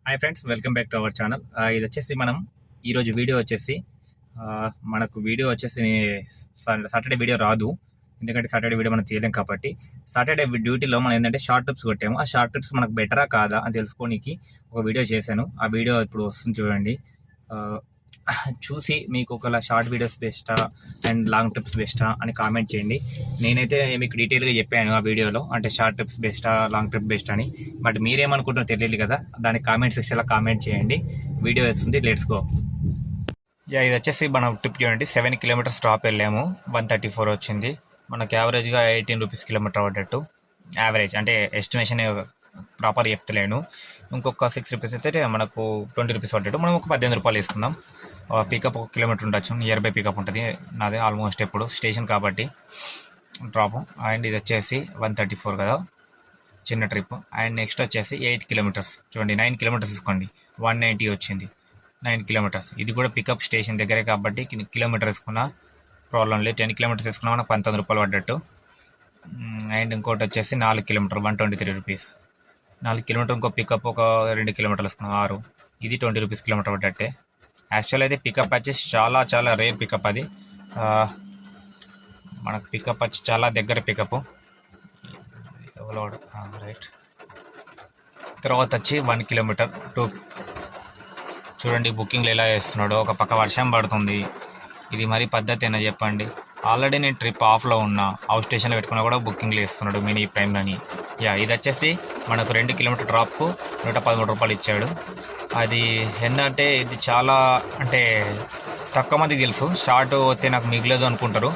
Hi friends, welcome back to our channel. ఇది వచ్చేసి మనం ఈరోజు వీడియో వచ్చేసి మనకు వీడియో వచ్చేసి సాటర్డే వీడియో రాదు. ఎందుకంటే సాటర్డే వీడియో మనం తీయలేం కాబట్టి సాటర్డే డ్యూటీలో మనం ఏంటంటే షార్ట్ ట్రిప్స్ కొట్టాము. ఆ షార్ట్ ట్రిప్స్ మనకు బెటరా కాదా అని తెలుసుకోనికి ఒక వీడియో చేశాను. ఆ వీడియో ఇప్పుడు వస్తుంది చూడండి. ఆ, చూసి మీకు ఒకవేళ షార్ట్ వీడియోస్ బెస్టా అండ్ లాంగ్ ట్రిప్స్ బెస్టా అని కామెంట్ చేయండి. నేనైతే మీకు డీటెయిల్గా చెప్పాను ఆ వీడియోలో, అంటే షార్ట్ ట్రిప్స్ బెస్టా లాంగ్ ట్రిప్ బెస్ట్ అని. బట్ మీరేమనుకుంటారో తెలియదు కదా, దానికి కామెంట్ సెక్షన్లో కామెంట్ చేయండి. వీడియో వస్తుంది, లెట్స్ గో. ఇది వచ్చేసి మనం ట్రిప్ చూడండి, 7 కిలోమీటర్స్ టాప్ వెళ్ళాము. 134 వచ్చింది. మనకు యావరేజ్గా 18 రూపీస్ కిలోమీటర్ పడ్డట్టు. యావరేజ్ అంటే ఎస్టిమేషన్ ప్రాపర్ చెప్తలేను. ఇంకొక 6 రూపీస్ అయితే మనకు 20 రూపీస్ పడ్డట్టు. మనం ఒక 18 రూపాయలు వేసుకుందాం. పికప్ 1 కిలోమీటర్ ఉండొచ్చు, నియర్ బై పికప్ ఉంటుంది నాది ఆల్మోస్ట్. ఎప్పుడు స్టేషన్ కాబట్టి డ్రాప్. అండ్ ఇది వచ్చేసి 134 కదా, చిన్న ట్రిప్. అండ్ నెక్స్ట్ వచ్చేసి 8 కిలోమీటర్స్ చూడండి, 9 కిలోమీటర్స్ తీసుకోండి, 190 వచ్చింది. 9 కిలోమీటర్స్, ఇది కూడా పికప్ స్టేషన్ దగ్గరే కాబట్టి కిలోమీటర్ వేసుకున్నా ప్రాబ్లం లేదు. 10 కిలోమీటర్స్ వేసుకున్నా మనకు 19 రూపాయలు పడ్డట్టు. అండ్ ఇంకోటి వచ్చేసి 4 కిలోమీటర్ 123 రూపీస్. 4 కిలోమీటర్ ఇంకో పికప్ ఒక 2 కిలోమీటర్లు వేసుకున్నాం, 6. ఇది 20 రూపీస్ కిలోమీటర్ పడ్డట్టే. యాక్చువల్ అయితే పికప్ వచ్చేసి చాలా రేర్ పికప్ అది. మనకు పికప్ వచ్చి చాలా దగ్గర పికప్. రైట్. తర్వాత వచ్చి 1 కిలోమీటర్ 2. చూడండి బుకింగ్లు ఎలా చేస్తున్నాడో. ఒక పక్క వర్షం పడుతుంది, ఇది మరి పద్ధతి అయినా చెప్పండి. ఆల్రెడీ నేను ట్రిప్ ఆఫ్లో ఉన్నా, అవుట్ స్టేషన్లో పెట్టుకున్నా కూడా బుకింగ్లు వేస్తున్నాడు మినీ ప్రైమ్లని. ఇది వచ్చేసి మనకు 2 కిలోమీటర్ డ్రాప్కు 113 రూపాయలు ఇచ్చాడు. అది ఏంటంటే ఇది చాలా అంటే తక్కువ మందికి తెలుసు. షార్ట్ వస్తే నాకు మిగలదు అనుకుంటారు.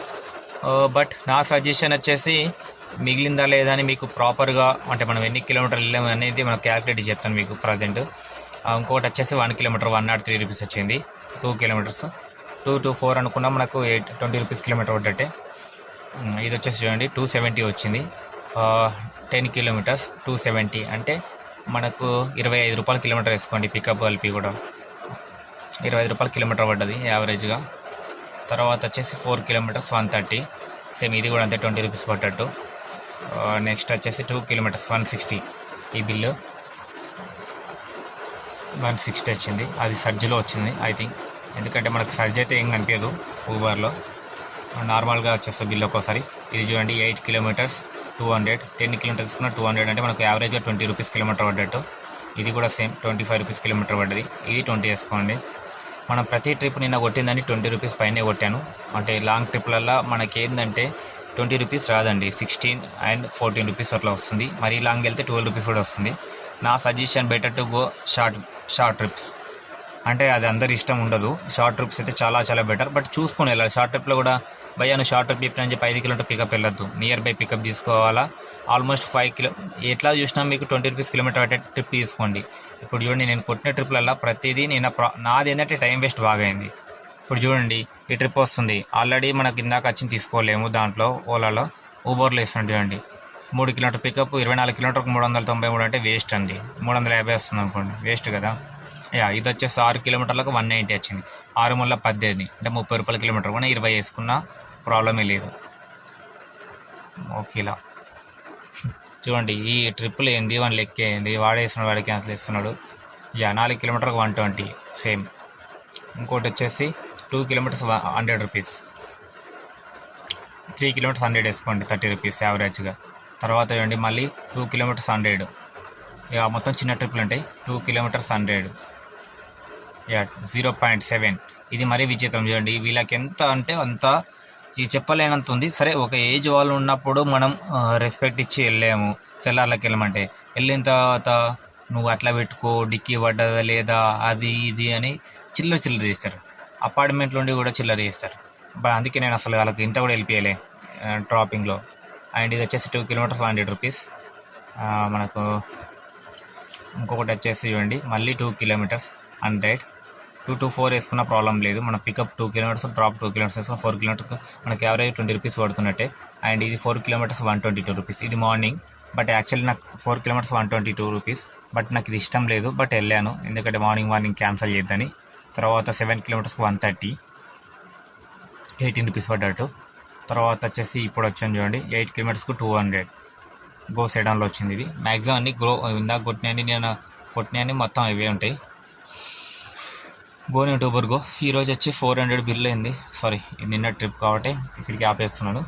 బట్ నా సజెషన్ వచ్చేసి మిగిలిందా లేదా అని మీకు ప్రాపర్గా, అంటే మనం ఎన్ని కిలోమీటర్లు వెళ్ళాము అనేది మనం క్యాల్కులేట్ చెప్తాను మీకు ప్రజెంట్. ఇంకోటి వచ్చేసి 1 కిలోమీటర్ 103 రూపీస్ వచ్చింది. 2 కిలోమీటర్స్ 2 to 4 అనుకున్నా మనకు 20 రూపీస్ కిలోమీటర్ పడ్డట్టే. ఇది వచ్చేసి చూడండి 270 వచ్చింది. 10 కిలోమీటర్స్ 270 అంటే మనకు 25 రూపాయలు కిలోమీటర్ వేసుకోండి. పికప్ కలిపి కూడా 25 రూపాయలు కిలోమీటర్ పడ్డది యావరేజ్గా. తర్వాత వచ్చేసి 4 కిలోమీటర్స్ 130, సేమ్ ఇది కూడా అంతే 20 రూపీస్ పడ్డట్టు. నెక్స్ట్ వచ్చేసి 2 కిలోమీటర్స్ 160, ఈ బిల్లు 160 వచ్చింది. అది సర్జ్లో వచ్చింది ఐ థింక్, ఎందుకంటే మనకు సర్జ్ అయితే ఏం కనిపించదు ఊబర్లో, నార్మల్గా వచ్చేస్తుంది బిల్ ఒక్కోసారి. ఇది చూడండి 8 కిలోమీటర్స్ 200, 10 కిలోమీటర్స్ తీసుకున్న 200 అంటే మనకు యావరేజ్గా 20 రూపీస్ కిలోమీటర్ పడ్డట్టు. ఇది కూడా సేమ్ 25 రూపీస్ కిలోమీటర్ పడ్డది. ఇది 20 వేసుకోండి. మనం ప్రతి ట్రిప్ నిన్న కొట్టిందని 20 రూపీస్ పైనే కొట్టాను. అంటే లాంగ్ ట్రిప్లల్లో మనకి ఏంటంటే 20 రూపీస్ రాదండి, 16 and 14 రూపీస్ అట్లా వస్తుంది. మరీ లాంగ్ వెళ్తే 12 రూపీస్ కూడా వస్తుంది. నా suggestion better to go short trips. అంటే అది అందరి ఇష్టం ఉండదు. షార్ట్ ట్రిప్స్ అయితే చాలా బెటర్. బట్ చూసుకుని వెళ్ళాలి. షార్ట్ ట్రిప్లో కూడా భయ్యా నువ్వు షార్ట్ ట్రిప్ చెప్పిన చెప్పి 5 కిలోమీటర్ పికప్ వెళ్ళొద్దు, నియర్ బై పికప్ తీసుకోవాలా. ఆల్మోస్ట్ 5 కిలో ఎట్లా చూసినా మీకు 20 రూపీస్ కిలోమీటర్ పట్టే ట్రిప్ తీసుకోండి. ఇప్పుడు చూడండి నేను కొట్టిన ట్రిప్లల్లో ప్రతిదీ నాది ఏంటంటే టైం వేస్ట్ బాగా అయింది. ఇప్పుడు చూడండి ఈ ట్రిప్ వస్తుంది, ఆల్రెడీ మనకి ఇందాక వచ్చింది తీసుకోలేము, దాంట్లో ఓలాలో ఊబర్లో ఇస్తుంది చూడండి. 3 కిలోమీటర్ పికప్ 24 కిలోమీటర్కి 393 అంటే వేస్ట్ అండి. 350 వస్తుంది అనుకోండి, వేస్ట్ కదా. ఇది వచ్చేసి 6 కిలోమీటర్లకు 190 వచ్చింది. 6 ముళ్ళ 18 అంటే 30 రూపాయల కిలోమీటర్ కూడా 20 వేసుకున్నా ప్రాబ్లమే లేదు. ఓకేలా చూడండి ఈ ట్రిప్పులు ఏంది, వాడి లెక్క ఏంది, వాడేస్తున్నాడు, వాడి క్యాన్సిల్ చేస్తున్నాడు. 4 కిలోమీటర్కి 120 సేమ్. ఇంకోటి వచ్చేసి 2 కిలోమీటర్స్ 100 రూపీస్, 3 కిలోమీటర్స్ 100 వేసుకోండి, 30 రూపీస్ యావరేజ్గా. తర్వాత చూడండి మళ్ళీ 2 కిలోమీటర్స్ 100. మొత్తం చిన్న ట్రిప్పులు ఉంటాయి. 2 కిలోమీటర్స్ 100, 0.7. ఇది మరీ విచిత్రం చూడండి. వీళ్ళకి ఎంత అంటే అంత చెప్పలేనంత ఉంది. సరే ఒక ఏజ్ వాళ్ళు ఉన్నప్పుడు మనం రెస్పెక్ట్ ఇచ్చి వెళ్ళాము. సెల్లార్లకు వెళ్ళమంటే వెళ్ళిన తర్వాత నువ్వు అట్లా పెట్టుకో, డిక్కీ పడ్డదా లేదా, అది ఇది అని చిల్లర చేస్తారు. అపార్ట్మెంట్లో ఉండి కూడా చిల్లర చేస్తారు. అందుకే నేను అసలు వాళ్ళకి ఇంత కూడా వెళ్ళిపోయలే డ్రాపింగ్లో. అండ్ ఇది వచ్చేసి 2 కిలోమీటర్స్ 100 రూపీస్. మనకు ఇంకొకటి వచ్చేసి చూడండి మళ్ళీ 2 కిలోమీటర్స్ 100. 2 to 4 వేసుకున్న ప్రాబ్లం లేదు. మన పికప్ 2 కిలోమీటర్స్, డ్రాప్ 2 కిలోమీటర్స్ వేసుకున్న 4 కిలోమీటర్స్ మనకి యావరేజ్ 20 రూపీస్ పడుతున్నట్టే. అండ్ ఇది 4 కిలోమీటర్స్ 122 రూపీస్. ఇది మార్నింగ్, బట్ యాక్చువల్లీ నాకు 4 కిలోమీటర్స్ 122 రూపీస్. బట్ నాకు ఇది ఇష్టం లేదు, బట్ వెళ్ళాను ఎందుకంటే మార్నింగ్ క్యాన్సిల్ చేద్దని. తర్వాత 7 కిలోమీటర్స్కి 130, 18 రూపీస్ పడ్డట్టు. తర్వాత వచ్చేసి ఇప్పుడు వచ్చాను చూడండి 8 కిలోమీటర్స్కు 200 గో సెడాన్లో వచ్చింది. ఇది మ్యాక్సిమం అన్ని ఇందాక కొట్టినవి నేను పొట్టినాయని మొత్తం ఇవే ఉంటాయి. గోని యూట్యూబర్గో ఈరోజు వచ్చి 400 బిల్ అయింది. సారీ, నిన్న ట్రిప్ కాబట్టి ఇక్కడికి ఆపేస్తున్నాడు.